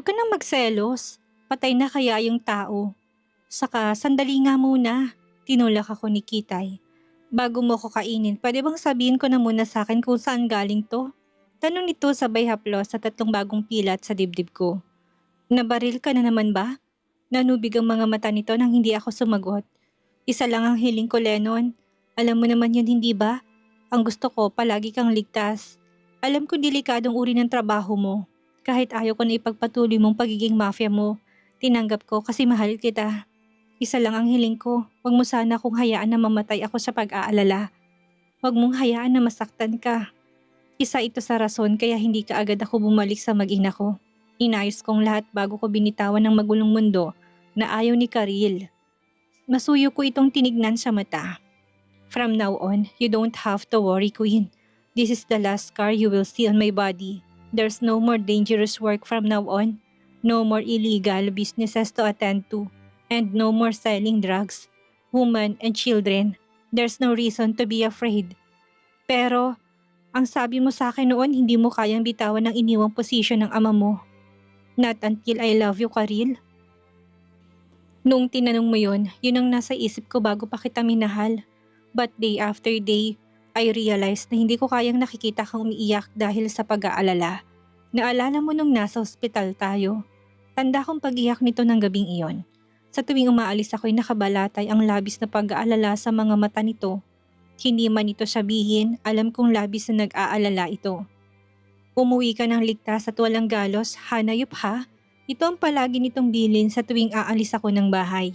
ka nang magselos. Patay na kaya yung tao. Saka sandali nga muna. Tinulak ako ni Kitay. Bago mo ko kainin, pwede bang sabihin ko na muna sa akin kung saan galing to? Tanong nito sabay haplos sa tatlong bagong pilat sa dibdib ko. Nabaril ka na naman ba? Nanubig ang mga mata nito nang hindi ako sumagot. Isa lang ang hiling ko, Lennon. Alam mo naman yun, hindi ba? Ang gusto ko, palagi kang ligtas. Alam ko delikadong uri ng trabaho mo. Kahit ayaw ko na ipagpatuloy mong pagiging mafia mo, tinanggap ko kasi mahal kita. Isa lang ang hiling ko, huwag mo sana akong hayaan na mamatay ako sa pag-aalala. Huwag mong hayaan na masaktan ka. Isa ito sa rason kaya hindi ka agad ako bumalik sa mag-ina ko. Inayos kong lahat bago ko binitawan ng magulong mundo na ayaw ni Karil. Masuyo ko itong tinignan sa mata. From now on, you don't have to worry, Queen. This is the last scar you will see on my body. There's no more dangerous work from now on. No more illegal businesses to attend to. And no more selling drugs, women and children. There's no reason to be afraid. Pero, ang sabi mo sa akin noon, hindi mo kayang bitawan ng iniwang posisyon ng ama mo. Not until I love you, Karil. Noong tinanong mo yun ang nasa isip ko bago pa kita minahal. But day after day, I realized na hindi ko kayang nakikita kang umiiyak dahil sa pag-aalala. Naalala mo nung nasa ospital tayo. Tanda kong pag-iyak nito ng gabing iyon. Sa tuwing umaalis ako'y nakabalatay ang labis na pag-aalala sa mga mata nito. Hindi man ito sabihin, alam kong labis na nag-aalala ito. Umuwi ka ng ligtas at walang galos, hanayop ha? Ito ang palagi nitong bilin sa tuwing aalis ako ng bahay.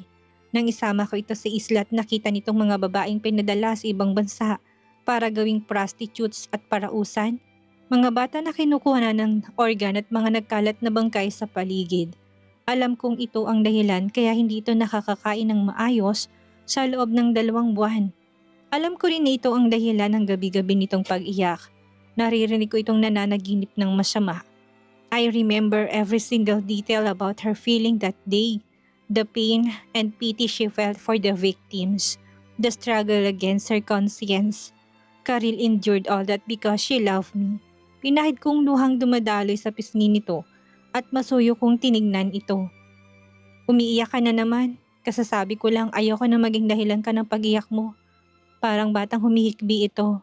Nang isama ko ito sa isla at nakita nitong mga babaeng pinadala sa ibang bansa para gawing prostitutes at parausan, mga bata na kinukuha na ng organ at mga nagkalat na bangkay sa paligid. Alam kong ito ang dahilan kaya hindi ito nakakakain ng maayos sa loob ng 2 buwan. Alam ko rin na ito ang dahilan ng gabi-gabi nitong pag-iyak. Naririnig ko itong nananaginip ng masama. I remember every single detail about her feeling that day. The pain and pity she felt for the victims. The struggle against her conscience. Karil endured all that because she loved me. Pinahid kong luhang dumadaloy sa pisngi nito at masuyo kong tinignan ito. Umiiyak ka na naman. Kasasabi ko lang ayoko na maging dahilan ka ng pag-iyak mo. Parang batang humihikbi ito.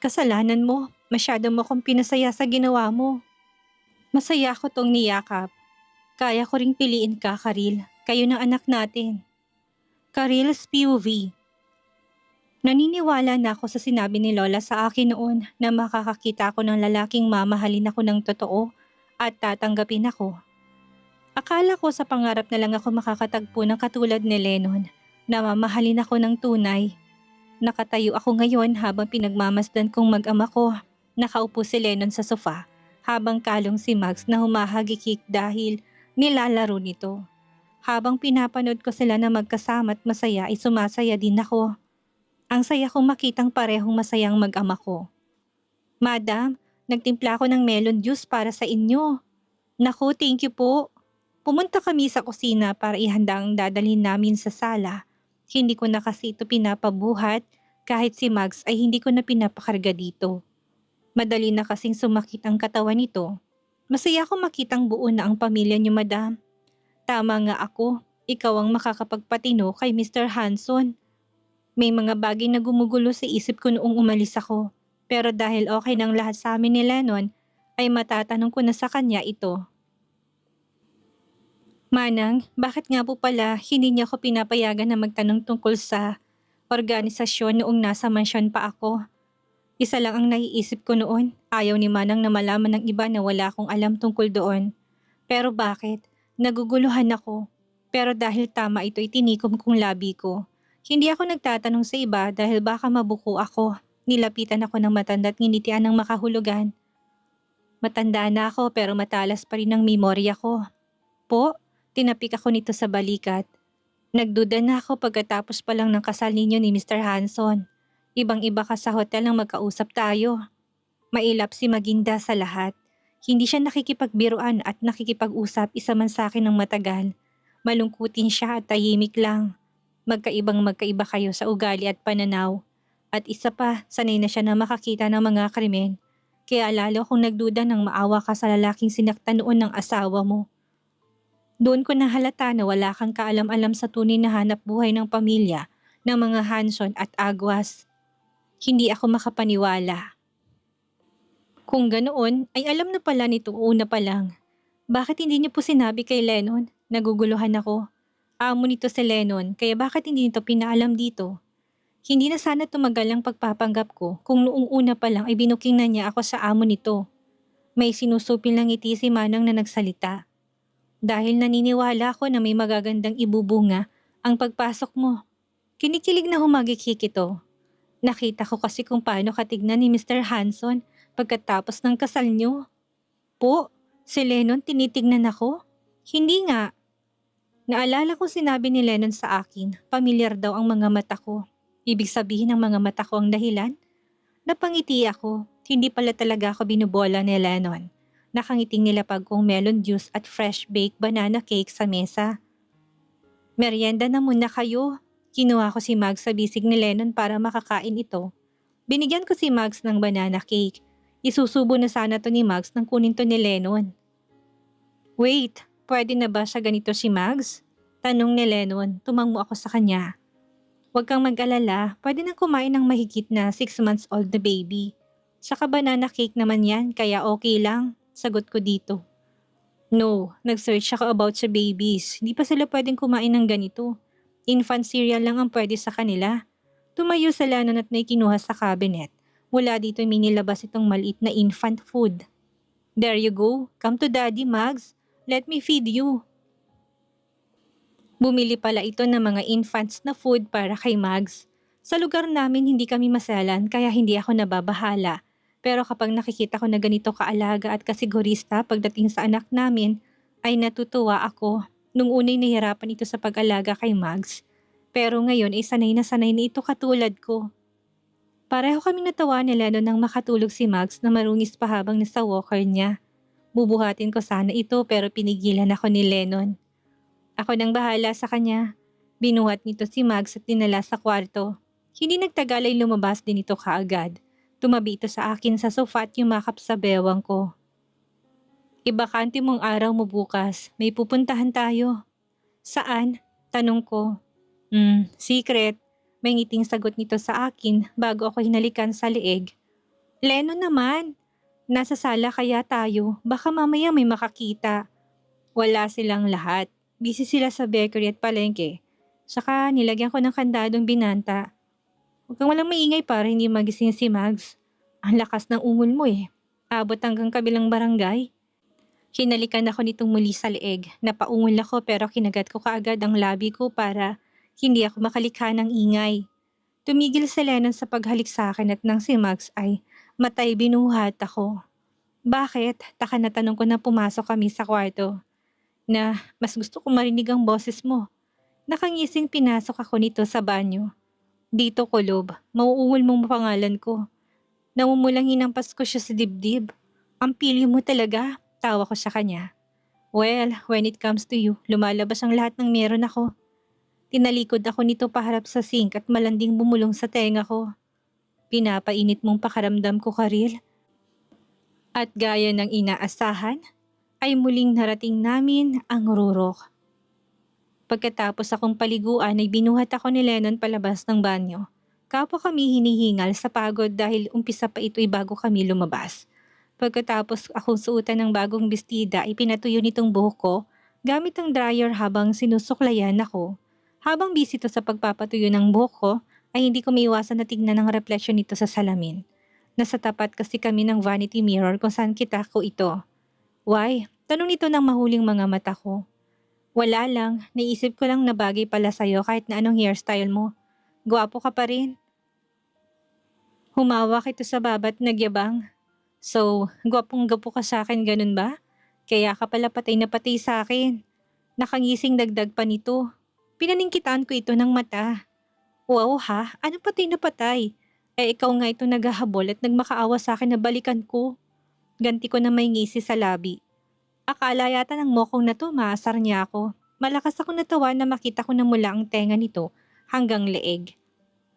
Kasalanan mo. Masyado mo akong pinasaya sa ginawa mo. Masaya ako tong niyakap. Kaya ko ring piliin ka, Karil. Kayo ng anak natin. Karil's POV. Naniniwala na ako sa sinabi ni Lola sa akin noon na makakakita ako ng lalaking mamahalin ako ng totoo at tatanggapin ako. Akala ko sa pangarap na lang ako makakatagpo ng katulad ni Lennon na mamahalin ako ng tunay. Nakatayo ako ngayon habang pinagmamasdan kong mag-ama ko. Nakaupo si Lennon sa sofa habang kalong si Max na humahagikik dahil nilalaro nito. Habang pinapanood ko sila na magkasama at masaya ay sumasaya din ako. Ang saya kong makitang parehong masayang mag-ama ko. Madam, nagtimpla ako ng melon juice para sa inyo. Naku, thank you po. Pumunta kami sa kusina para ihanda ang dadalhin namin sa sala. Hindi ko na kasi ito pinapabuhat kahit si Max ay hindi ko na pinapakarga dito. Madali na kasing sumakit ang katawan nito. Masaya akong makitang buo na ang pamilya niyo, madam. Tama nga ako, ikaw ang makakapagpatino kay Mr. Hanson. May mga bagay na gumugulo sa isip ko noong umalis ako. Pero dahil okay ng lahat sa amin ni Lennon, ay matatanong ko na sa kanya ito. Manang, bakit nga po pala hindi niya ako pinapayagan na magtanong tungkol sa organisasyon noong nasa mansyon pa ako? Isa lang ang naiisip ko noon, ayaw ni Manang na malaman ng iba na wala akong alam tungkol doon. Pero bakit? Naguguluhan ako. Pero dahil tama ito'y tinikom kong labi ko. Hindi ako nagtatanong sa iba dahil baka mabuko ako. Nilapitan ako ng matanda at nginitian ng makahulugan. Matanda na ako pero matalas pa rin ang memorya ko. Po, tinapik ako nito sa balikat. Nagduda na ako pagkatapos pa lang ng kasal ninyo ni Mr. Hanson. Ibang-iba ka sa hotel nang magkausap tayo. Mailap si Maginda sa lahat. Hindi siya nakikipagbiruan at nakikipag-usap isa man sa akin ng matagal. Malungkutin siya at tahimik lang. Magkaiba kayo sa ugali at pananaw. At isa pa, sanay na siya na makakita ng mga krimen. Kaya lalo akong nagduda nang maawa ka sa lalaking sinaktan noon ng asawa mo. Doon ko nahalata na wala kang kaalam-alam sa tunay na hanap buhay ng pamilya ng mga Hanson at Aguas. Hindi ako makapaniwala. Kung ganoon, ay alam na pala nito una pa lang. Bakit hindi niyo po sinabi kay Lennon? Naguguluhan ako. Amo nito si Lennon, kaya bakit hindi nito pinaalam dito? Hindi na sana tumagal ang pagpapanggap ko kung noong una pa lang ay binuking na niya ako sa amo nito. May sinusupil ng ngiti si Manang na nagsalita. Dahil naniniwala ako na may magagandang ibubunga ang pagpasok mo. Kinikilig na humagikik ito. Nakita ko kasi kung paano katignan ni Mr. Hanson pagkatapos ng kasal niyo. Po, si Lennon tinitignan ako? Hindi nga. Naalala ko sinabi ni Lennon sa akin, pamilyar daw ang mga mata ko. Ibig sabihin ng mga mata ko ang dahilan? Napangiti ako, hindi pala talaga ako binubola ni Lennon. Nakangiting nilapag kong melon juice at fresh baked banana cake sa mesa. Merienda na muna kayo. Kinuha ko si Mags sa bisig ni Lennon para makakain ito. Binigyan ko si Mags ng banana cake. Isusubo na sana to ni Mags nang kunin to ni Lennon. Wait, pwede na ba siya ganito si Mags? Tanong ni Lennon, tumango ako sa kanya. Huwag kang mag-alala, pwede nang kumain ng mahigit na 6 months old na baby. Saka banana cake naman yan, kaya okay lang, sagot ko dito. No, nag-search ako about sa babies. Hindi pa sila pwedeng kumain ng ganito. Infant cereal lang ang pwede sa kanila. Tumayo sa lanon at may kinuha sa cabinet. Mula dito may nilabas itong maliit na infant food. There you go. Come to Daddy, Mags. Let me feed you. Bumili pala ito ng mga infants na food para kay Mags. Sa lugar namin hindi kami masalan kaya hindi ako nababahala. Pero kapag nakikita ko na ganito kaalaga at kasigurista pagdating sa anak namin, ay natutuwa ako. Nung unay nahirapan ito sa pag-alaga kay Mags. Pero ngayon ay sanay na ito katulad ko. Pareho kaming natawa ni Lennon nang makatulog si Mags na marungis pa habang nasa walker niya. Bubuhatin ko sana ito pero pinigilan ako ni Lennon. Ako nang bahala sa kanya. Binuhat nito si Mags at dinala sa kwarto. Hindi nagtagal ay lumabas din ito kaagad. Tumabi ito sa akin sa sofa at yumakap sa bewang ko. Ibakante mong araw mo bukas. May pupuntahan tayo. Saan? Tanong ko. Secret. May ngiting sagot nito sa akin bago ako hinalikan sa leeg. Lennon naman. Nasa sala kaya tayo. Baka mamaya may makakita. Wala silang lahat. Busy sila sa bakery at palengke. Saka nilagyan ko ng kandadong binanta. Huwag kang walang maingay para hindi magising si Mags. Ang lakas ng ungol mo eh. Abot hanggang kabilang barangay. Hinalikan ako nitong muli sa leeg. Napaungol ako pero kinagat ko kaagad ang labi ko para hindi ako makalikha ng ingay. Tumigil si Lennon sa paghalik sa akin at nang si Mags ay matay binuhat ako. Bakit? Taka na tanong ko na pumasok kami sa kwarto. Na mas gusto ko marinig ang boses mo. Nakangising pinasok ako nito sa banyo. Dito kulob, mauungol mong pangalan ko. Namumulang hinampas ko siya sa dibdib. Ang pilyo mo talaga, tawa ko sa kanya. Well, when it comes to you, lumalabas ang lahat ng meron ako. Tinalikod ako nito paharap sa sink at malanding bumulong sa tenga ko. Pinapainit mong pakaramdam ko, Karil. At gaya ng inaasahan, ay muling narating namin ang rurok. Pagkatapos akong paliguan ay binuhat ako ni Lennon palabas ng banyo. Kapwa kami hinihingal sa pagod dahil umpisa pa ito'y bago kami lumabas. Pagkatapos akong suotan ng bagong bestida ay pinatuyo nitong buhok ko gamit ang dryer habang sinusuklayan ako. Habang busy to sa pagpapatuyo ng buhok ko ay hindi ko maiwasan na tignan ang refleksyon nito sa salamin. Nasa tapat kasi kami ng vanity mirror kung saan kita ko ito. Why? Tanong nito ng mahuling mga mata ko. Wala lang, naisip ko lang na bagay pala sa'yo kahit na anong hairstyle mo. Gwapo ka pa rin. Humawak ito sa babat nagyabang. So, gwapong-gwapo ka sa akin, ganun ba? Kaya ka pala patay na patay sa akin. Nakangising dagdag pa nito. Pinaningkitaan ko ito ng mata. Wow ha, ano patay na patay? Ikaw nga ito naghahabol at nagmakaawa sa akin na balikan ko. Ganti ko na may ngisi sa labi. Akala yata ng mokong na to, maasar niya ako. Malakas ako natawa na makita ko na mula ang tenga nito hanggang leeg.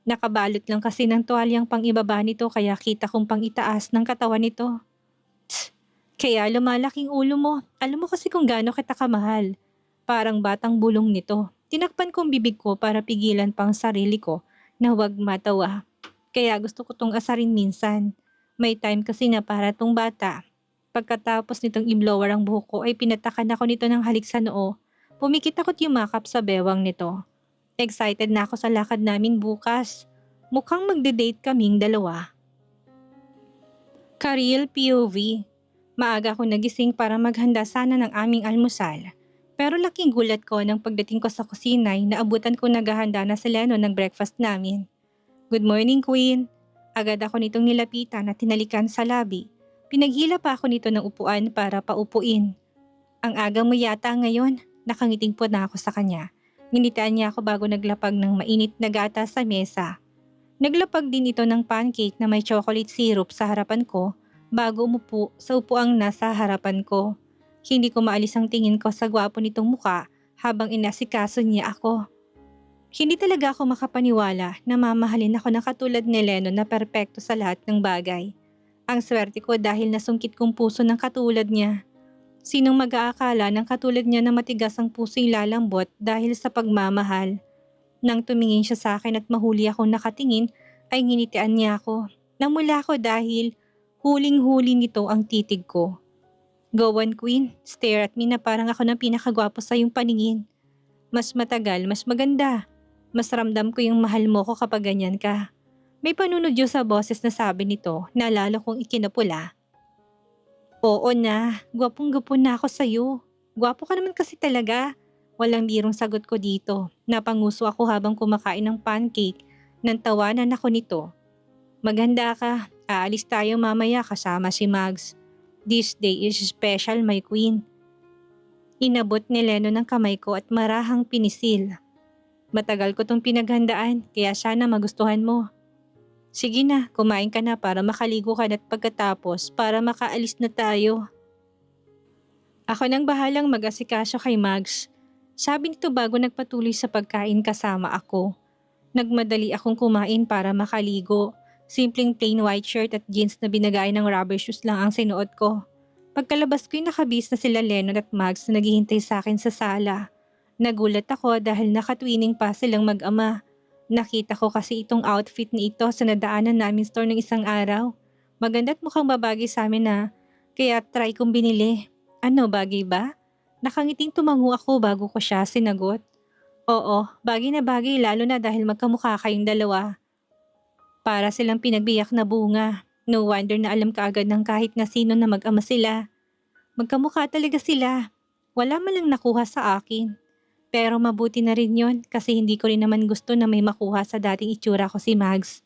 Nakabalot lang kasi ng tuwalyang pang ibaba nito kaya kita kong pang itaas ng katawan nito. Tsk, kaya lumalaking ulo mo. Alam mo kasi kung gaano kita kamahal. Parang batang bulong nito. Tinakpan kong bibig ko para pigilan pang sarili ko na huwag matawa. Kaya gusto ko tong asarin minsan. May time kasi na para tong bata. Pagkatapos nitong i-blower ang buhok ko ay pinatakan ako nito ng halik sa noo. Pumikit ako't yumakap sa bewang nito. Excited na ako sa lakad namin bukas. Mukhang magde-date kaming dalawa. Karil POV. Maaga ako nagising para maghanda sana ng aming almusal. Pero laking gulat ko nang pagdating ko sa kusina ay naabutan ko naghahanda na si Lennon ng breakfast namin. Good morning, Queen. Agad ako nitong nilapitan at tinalikan sa labi. Pinaghila pa ako nito ng upuan para paupuin. Ang aga mo yata ngayon. Nakangiting po na ako sa kanya. Nginitian niya ako bago naglapag ng mainit na gatas sa mesa. Naglapag din ito ng pancake na may chocolate syrup sa harapan ko bago umupo sa upuang nasa harapan ko. Hindi ko maalis ang tingin ko sa gwapo nitong muka habang inasikaso niya ako. Hindi talaga ako makapaniwala na mamahalin ako na katulad ni Lennon na perpekto sa lahat ng bagay. Ang swerte ko dahil nasungkit kong puso ng katulad niya. Sinong mag-aakala ng katulad niya na matigas ang puso'y lalambot dahil sa pagmamahal? Nang tumingin siya sa akin at mahuli akong nakatingin ay nginitian niya ako. Namula ako dahil huling-huli nito ang titig ko. Go on, Queen. Stare at me na parang ako ng pinakagwapo sa iyong paningin. Mas matagal, mas maganda. Mas ramdam ko yung mahal mo ko kapag ganyan ka. May panunodyo sa boses na sabi nito na lalo kong ikinapula. Oo na, gwapong-gwapo na ako sa'yo. Gwapo ka naman kasi talaga. Walang birong sagot ko dito. Napanguso ako habang kumakain ng pancake. Nang tawanan ako nito. Maghanda ka. Aalis tayo mamaya kasama si Mags. This day is special, my queen. Inabot ni Lennon ang kamay ko at marahang pinisil. Matagal ko tong pinaghandaan kaya sana magustuhan mo. Sige na, kumain ka na para makaligo ka at pagkatapos para makaalis na tayo. Ako nang bahalang mag-asikaso kay Mags. Sabi nito bago nagpatuloy sa pagkain kasama ako. Nagmadali akong kumain para makaligo. Simpleng plain white shirt at jeans na binagay ng rubber shoes lang ang sinuot ko. Pagkalabas ko'y nakabis na sila Lennon at Mags na naghihintay sa akin sa sala. Nagulat ako dahil nakatwining pa silang mag-ama. Nakita ko kasi itong outfit ni ito sa nadaanan namin store ng isang araw. Maganda't mukhang babagay sa amin na, kaya try kong binili. Ano, bagay ba? Nakangiting tumango ako bago ko siya sinagot. Oo, bagay na bagay lalo na dahil magkamukha kayong dalawa. Para silang pinagbiyak na bunga. No wonder na alam kaagad ng kahit na sino na mag-ama sila. Magkamukha talaga sila. Wala man lang nakuha sa akin. Pero mabuti na rin yon kasi hindi ko rin naman gusto na may makuha sa dating itsura ko si Mags.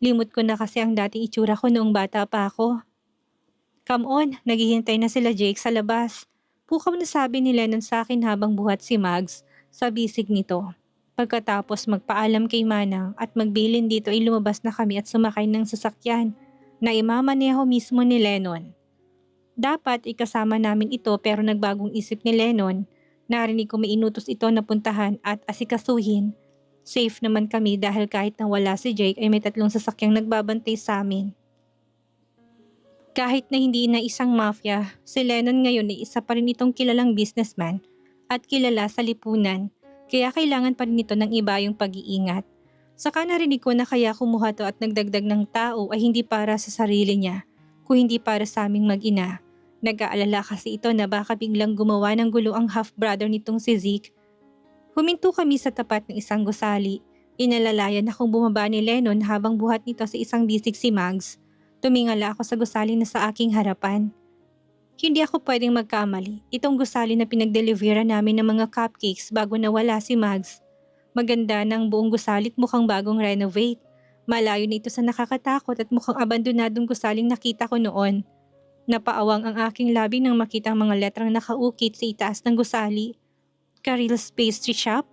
Limot ko na kasi ang dating itsura ko noong bata pa ako. Come on, naghihintay na sila Jake sa labas. Pukaw na sabi ni Lennon sa akin habang buhat si Mags sa bisig nito. Pagkatapos magpaalam kay Manang at magbilin dito ay lumabas na kami at sumakay ng sasakyan na imamaneho mismo ni Lennon. Dapat ikasama namin ito pero nagbagong isip ni Lennon. Narinig ko may inutos ito na puntahan at asikasuhin. Safe naman kami dahil kahit nang wala si Jake ay may 3 sasakyang nagbabantay sa amin. Kahit na hindi na isang mafia, si Lennon ngayon ay isa pa rin itong kilalang businessman at kilala sa lipunan. Kaya kailangan pa rin ito ng iba yung pag-iingat. Saka narinig ko na kaya kumuha to at nagdagdag ng tao ay hindi para sa sarili niya, kung hindi para sa aming mag-ina. Nag-aalala kasi ito na baka biglang gumawa ng gulo ang half-brother nitong si Zeke. Huminto kami sa tapat ng isang gusali. Inalalayan akong bumaba ni Lennon habang buhat nito sa isang bisig si Mags. Tumingala ako sa gusali na sa aking harapan. Hindi ako pwedeng magkamali. Itong gusali na pinag-delivera namin ng mga cupcakes bago nawala si Mags. Maganda ng buong gusalit mukhang bagong renovate. Malayo na ito sa nakakatakot at mukhang abandonadong gusaling nakita ko noon. Napaawang ang aking labi nang makita ang mga letrang nakaukit sa itaas ng gusali. Karil's Pastry Shop?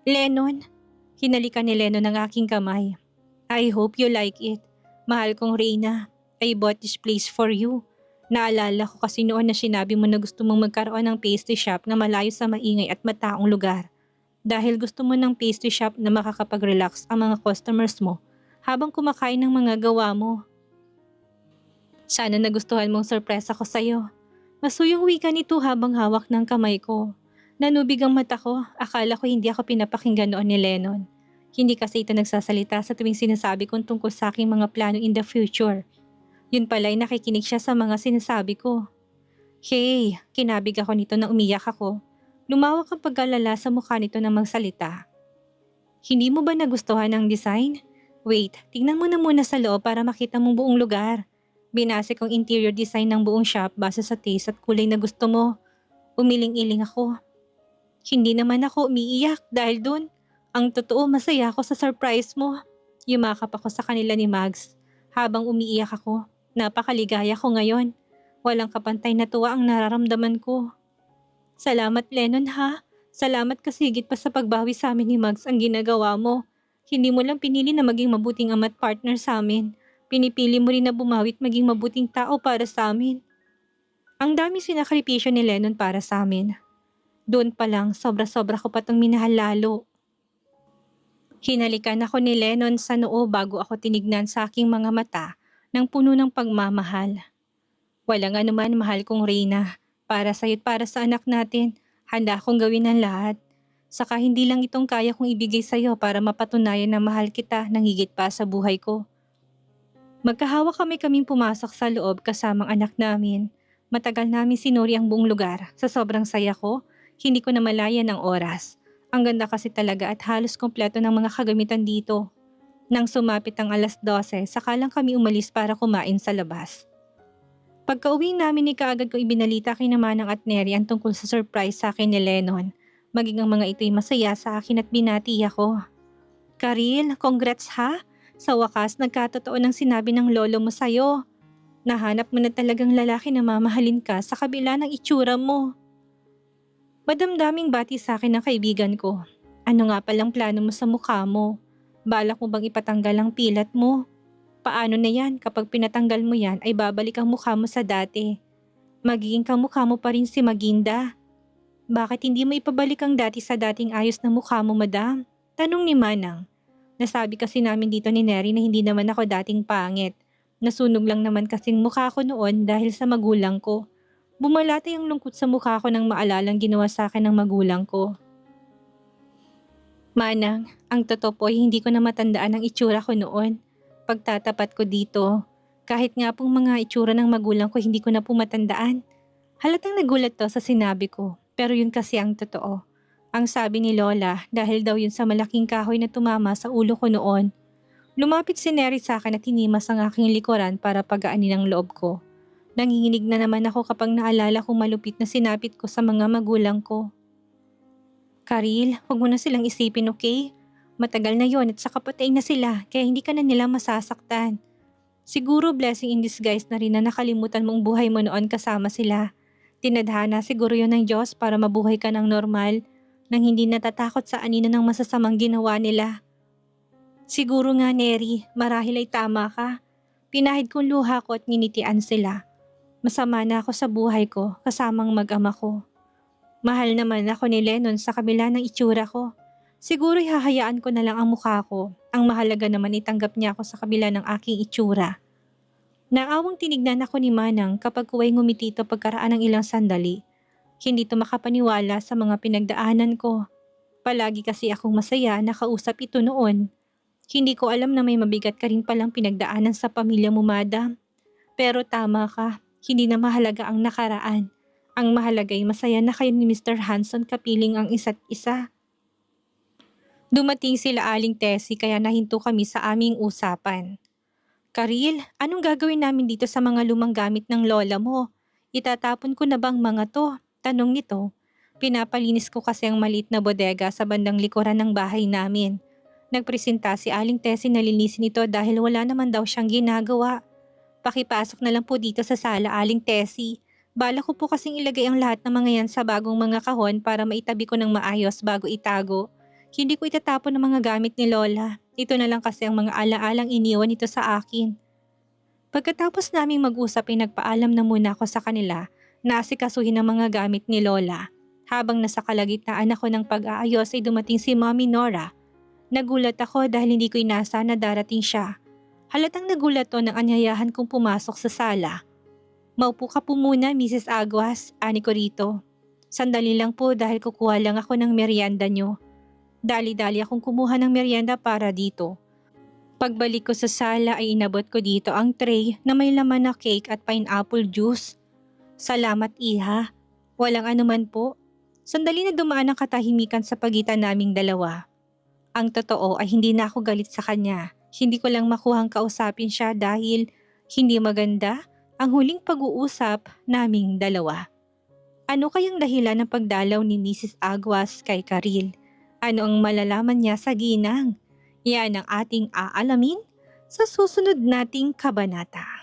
Lennon? Hinalikan ni Lennon ang aking kamay. I hope you like it. Mahal kong Reyna. I bought this place for you. Naalala ko kasi noon na sinabi mo na gusto mong magkaroon ng pastry shop na malayo sa maingay at mataong lugar. Dahil gusto mo ng pastry shop na makakapag-relax ang mga customers mo habang kumakain ng mga gawa mo. Sana nagustuhan mong sorpresa ko sa'yo. Masuyong wika nito habang hawak ng kamay ko. Nanubig ang mata ko, akala ko hindi ako pinapakinggan noon ni Lennon. Hindi kasi ito nagsasalita sa tuwing sinasabi kong tungkol sa aking mga plano in the future. Yun pala'y nakikinig siya sa mga sinasabi ko. Hey, kinabig ako nito nang umiyak ako. Lumawak ang pag-alala sa mukha nito nang magsalita. Hindi mo ba nagustuhan ang design? Wait, tingnan mo na muna sa loob para makita mong buong lugar. Binase kong interior design ng buong shop base sa taste at kulay na gusto mo. Umiling-iling ako. Hindi naman ako umiiyak dahil dun. Ang totoo, masaya ako sa surprise mo. Yumakap ako sa kanila ni Mags. Habang umiiyak ako, napakaligaya ko ngayon. Walang kapantay na tuwa ang nararamdaman ko. Salamat Lennon ha. Salamat kasi higit pa sa pagbawi sa amin ni Mags ang ginagawa mo. Hindi mo lang pinili na maging mabuting ama at partner sa amin. Pinipili mo rin na bumawi at maging mabuting tao para sa amin. Ang dami sinakripisyo ni Lennon para sa amin. Doon pa lang, sobra-sobra ko pa itong minahal lalo. Hinalikan ako ni Lennon sa noo bago ako tinignan sa aking mga mata ng puno ng pagmamahal. Walang anuman, mahal kong Reyna. Para sa'yo at para sa anak natin, handa akong gawin ang lahat. Saka hindi lang itong kaya kong ibigay sa'yo para mapatunayan na mahal kita ng higit pa sa buhay ko. Magkahawak kaming pumasok sa loob kasamang anak namin. Matagal namin sinuri ang buong lugar. Sa sobrang saya ko, hindi ko na malayan ang oras. Ang ganda kasi talaga at halos kompleto ng mga kagamitan dito. Nang sumapit ang 12:00, saka lang kami umalis para kumain sa labas. Pagka-uwi namin ni kaagad ko ibinalita kay Manang at Neri ang tungkol sa surprise sa akin ni Lennon. Maging ang mga ito'y masaya sa akin at binati ako. Karil, congrats ha! Sa wakas, nagkatotoo ng sinabi ng lolo mo sa'yo. Nahanap mo na talagang lalaki na mamahalin ka sa kabila ng itsura mo. Madamdaming bati sa akin ng kaibigan ko. Ano nga palang plano mo sa mukha mo? Balak mo bang ipatanggal ang pilat mo? Paano na yan kapag pinatanggal mo yan ay babalik ang mukha mo sa dati? Magiging kamukha mo pa rin si Maginda. Bakit hindi mo ipabalik ang dati sa dating ayos na mukha mo, madam? Tanong ni Manang. Nasabi kasi namin dito ni Neri na hindi naman ako dating pangit. Nasunog lang naman kasing mukha ko noon dahil sa magulang ko. Bumalatay ang lungkot sa mukha ko nang maalalang ginawa sa akin ng magulang ko. Manang, ang totoo po ay hindi ko na matandaan ang itsura ko noon. Pagtatapat ko dito, kahit nga pong mga itsura ng magulang ko hindi ko na po matandaan. Halatang nagulat to sa sinabi ko, pero yun kasi ang totoo. Ang sabi ni Lola, dahil daw yun sa malaking kahoy na tumama sa ulo ko noon. Lumapit si Neri sa akin at hinimas ang aking likuran para pagaanin ang loob ko. Nanginginig na naman ako kapag naalala kong malupit na sinapit ko sa mga magulang ko. Karil, huwag mo na silang isipin, okay? Matagal na yon at saka patay na sila kaya hindi ka na nila masasaktan. Siguro blessing in disguise na rin na nakalimutan mong buhay mo noon kasama sila. Tinadhana siguro yon ng Diyos para mabuhay ka ng normal nang hindi natatakot sa anino ng masasamang ginawa nila. Siguro nga Neri, marahil ay tama ka. Pinahid kong luha ko at nginitian sila. Masama na ako sa buhay ko kasamang mag-ama ko. Mahal naman ako ni Lennon sa kabila ng itsura ko. Siguro hahayaan ko na lang ang mukha ko. Ang mahalaga naman itanggap niya ako sa kabila ng aking itsura. Naawang tinignan ako ni Manang kapag kuwa'y ngumiti ito pagkaraan ng ilang sandali. Hindi ito makapaniwala sa mga pinagdaanan ko. Palagi kasi akong masaya na kausap ito noon. Hindi ko alam na may mabigat ka rin palang pinagdaanan sa pamilya mo, madam. Pero tama ka, hindi na mahalaga ang nakaraan. Ang mahalaga ay masaya na kayo ni Mr. Hanson kapiling ang isa't isa. Dumating sila Aling Tessie kaya nahinto kami sa aming usapan. Karil, anong gagawin namin dito sa mga lumang gamit ng lola mo? Itatapon ko na bang mga to? Tanong nito. Pinapalinis ko kasi ang maliit na bodega sa bandang likuran ng bahay namin. Nagpresenta si Aling Tessie na linisin ito dahil wala naman daw siyang ginagawa. Pakipasok na lang po dito sa sala, Aling Tessie. Bala ko po kasing ilagay ang lahat ng mga yan sa bagong mga kahon para maitabi ko ng maayos bago itago. Hindi ko itatapon ang mga gamit ni Lola. Ito na lang kasi ang mga alaalang iniwan nito sa akin. Pagkatapos naming mag-usap ay nagpaalam na muna ako sa kanila na asikasuhin ang mga gamit ni Lola. Habang nasa kalagitnaan ako ng pag-aayos ay dumating si Mommy Nora. Nagulat ako dahil hindi ko inasa na darating siya. Halatang nagulat to nang anyayahan kong pumasok sa sala. Maupo ka po muna, Mrs. Aguas, ani ko rito. Sandali lang po dahil kukuha lang ako ng merienda nyo. Dali-dali akong kumuha ng merienda para dito. Pagbalik ko sa sala ay inabot ko dito ang tray na may laman na cake at pineapple juice. Salamat iha. Walang anuman po. Sandali na dumaan ang katahimikan sa pagitan naming dalawa. Ang totoo ay hindi na ako galit sa kanya. Hindi ko lang makuhang kausapin siya dahil hindi maganda ang huling pag-uusap naming dalawa. Ano kayang dahilan ng pagdalaw ni Mrs. Aguas kay Karil? Ano ang malalaman niya sa ginang? Yan ang ating aalamin sa susunod nating kabanata.